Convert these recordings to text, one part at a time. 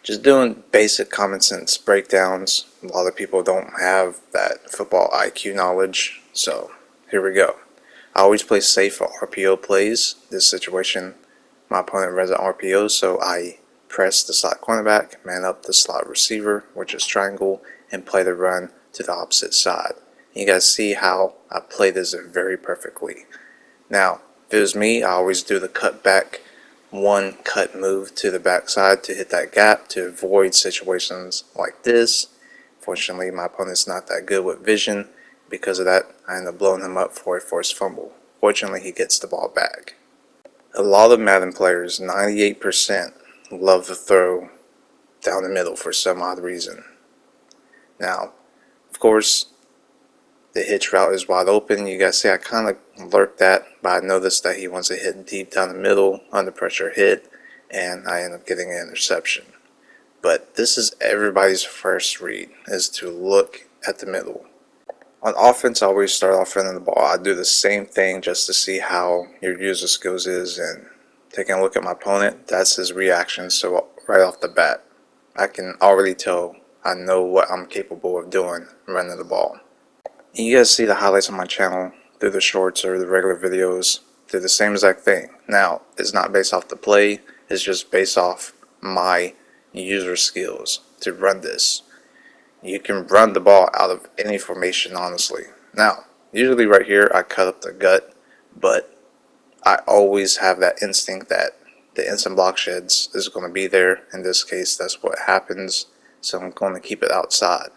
Just doing basic common sense breakdowns. A lot of people don't have that football IQ knowledge, so here we go. I always play safe for RPO plays. This situation, my opponent runs an RPO, so I press the slot cornerback, man up the slot receiver, which is triangle, and play the run to the opposite side. You guys see how I play this very perfectly. Now, if it was me, I always do the cut back, one cut move to the backside to hit that gap to avoid situations like this. Fortunately, my opponent's not that good with vision. Because of that, I end up blowing him up for a forced fumble. Fortunately, he gets the ball back. A lot of Madden players, 98%, love to throw down the middle for some odd reason. Now, of course, the hitch route is wide open. You guys see I kind of lurked that, but I noticed that he wants to hit deep down the middle, under pressure hit, and I end up getting an interception. But this is everybody's first read, is to look at the middle. On offense, I always start off running the ball. I do the same thing just to see how your user skills is, and taking a look at my opponent, that's his reaction. So right off the bat, I can already tell I know what I'm capable of doing running the ball. You guys see the highlights on my channel through the shorts or the regular videos. They're the same exact thing. Now, it's not based off the play. It's just based off my user skills to run this. You can run the ball out of any formation, honestly. Now, usually right here, I cut up the gut, but I always have that instinct that the instant block sheds is going to be there. In this case, that's what happens, so I'm going to keep it outside.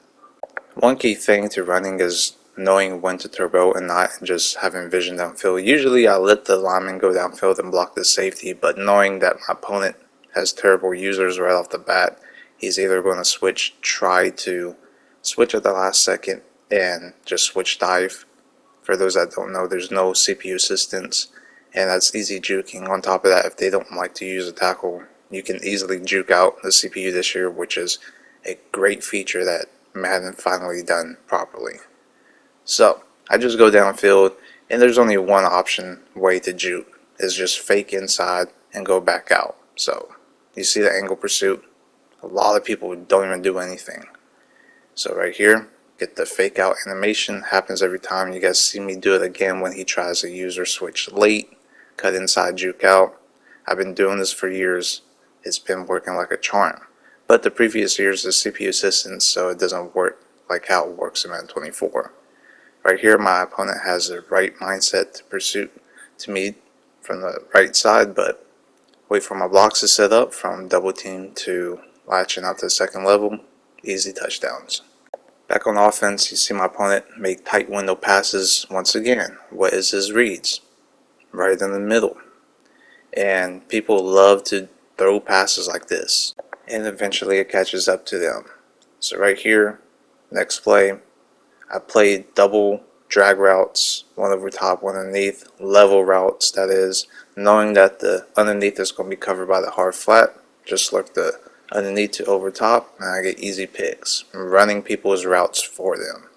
One key thing to running is knowing when to turbo and not just having vision downfield. Usually I let the lineman go downfield and block the safety, but knowing that my opponent has terrible users right off the bat, he's either going to try to switch at the last second and just switch dive. For those that don't know, there's no CPU assistance, and that's easy juking. On top of that, if they don't like to use a tackle, you can easily juke out the CPU this year, which is a great feature that Madden finally done properly. So I just go downfield, and there's only one option way to juke, is just fake inside and go back out. So you see the angle pursuit. A lot of people don't even do anything. So right here, get the fake out animation. Happens every time. You guys see me do it again when he tries to user switch late, cut inside, juke out. I've been doing this for years. It's been working like a charm. But the previous years is CPU assistance, so it doesn't work like how it works in Madden 24. Right here, my opponent has the right mindset to pursue to me from the right side, but wait for my blocks to set up from double team to latching out to the second level. Easy touchdowns. Back on offense, you see my opponent make tight window passes once again. What is his reads? Right in the middle. And people love to throw passes like this, and eventually it catches up to them. So right here, next play, I played double drag routes, one over top, one underneath, level routes, that is, knowing that the underneath is going to be covered by the hard flat. Just lurk the underneath to over top, and I get easy picks. I'm running people's routes for them.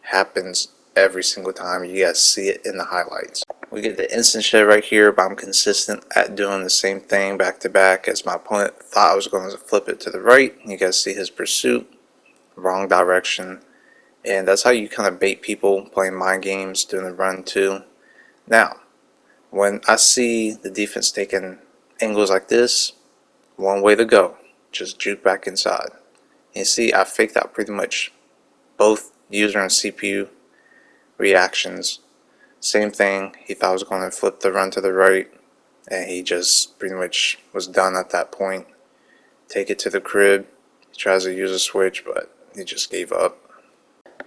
Happens every single time. You guys see it in the highlights. We get the instant shed right here, but I'm consistent at doing the same thing back to back, as my opponent thought I was going to flip it to the right. You guys see his pursuit, wrong direction. And that's how you kind of bait people playing mind games, doing the run too. Now, when I see the defense taking angles like this, one way to go, just juke back inside. You see, I faked out pretty much both user and CPU reactions. Same thing, he thought I was going to flip the run to the right, and he just pretty much was done at that point. Take it to the crib, he tries to use a switch, but he just gave up.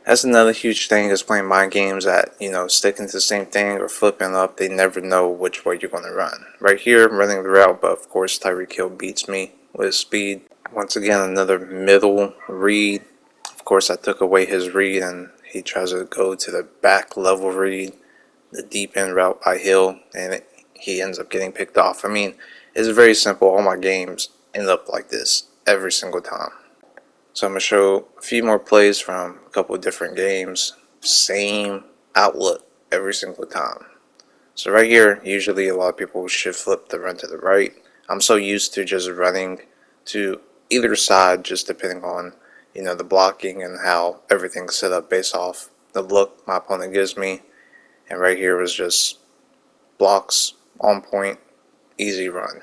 That's another huge thing, is playing mind games that, sticking to the same thing or flipping up. They never know which way you're going to run. Right here, I'm running the route, but of course Tyreek Hill beats me with his speed. Once again, another middle read. Of course, I took away his read, and he tries to go to the back level read, the deep end route by Hill, and he ends up getting picked off. I mean, it's very simple. All my games end up like this every single time. So I'm going to show a few more plays from a couple of different games. Same outlook every single time. So right here, usually a lot of people should flip the run to the right. I'm so used to just running to either side, just depending on, the blocking and how everything's set up based off the look my opponent gives me. And right here was just blocks, on point, easy run.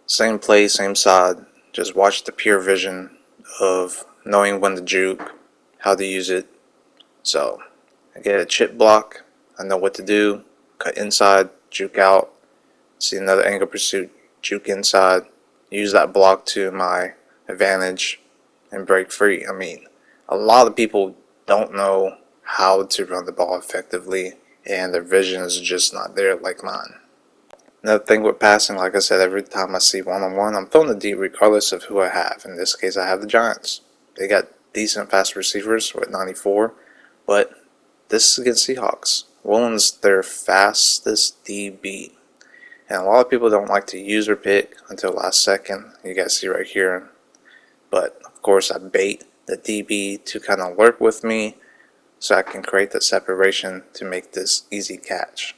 Same play, same side, just watch the pure vision of knowing when to juke, how to use it. So I get a chip block, I know what to do, cut inside, juke out, see another angle pursuit, juke inside, use that block to my advantage, and break free. I mean, a lot of people don't know how to run the ball effectively, and their vision is just not there like mine. Another thing with passing, like I said, every time I see one-on-one, I'm throwing the deep regardless of who I have. In this case, I have the Giants. They got decent fast receivers with 94, but this is against Seahawks. Willen's their fastest DB. And a lot of people don't like to use their pick until last second. You guys see right here. But, of course, I bait the DB to kind of work with me so I can create that separation to make this easy catch.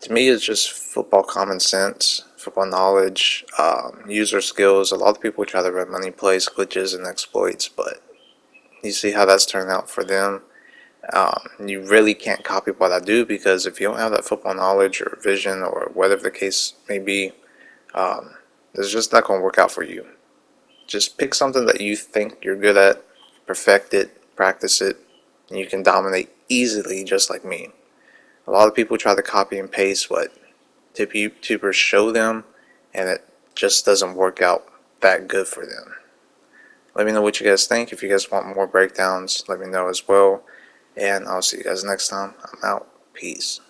To me, it's just football common sense, football knowledge, user skills. A lot of people try to run money plays, glitches, and exploits, but you see how that's turned out for them. You really can't copy what I do, because if you don't have that football knowledge or vision or whatever the case may be, it's just not going to work out for you. Just pick something that you think you're good at, perfect it, practice it, and you can dominate easily just like me. A lot of people try to copy and paste what tip YouTubers show them, and it just doesn't work out that good for them. Let me know what you guys think. If you guys want more breakdowns, let me know as well. And I'll see you guys next time. I'm out. Peace.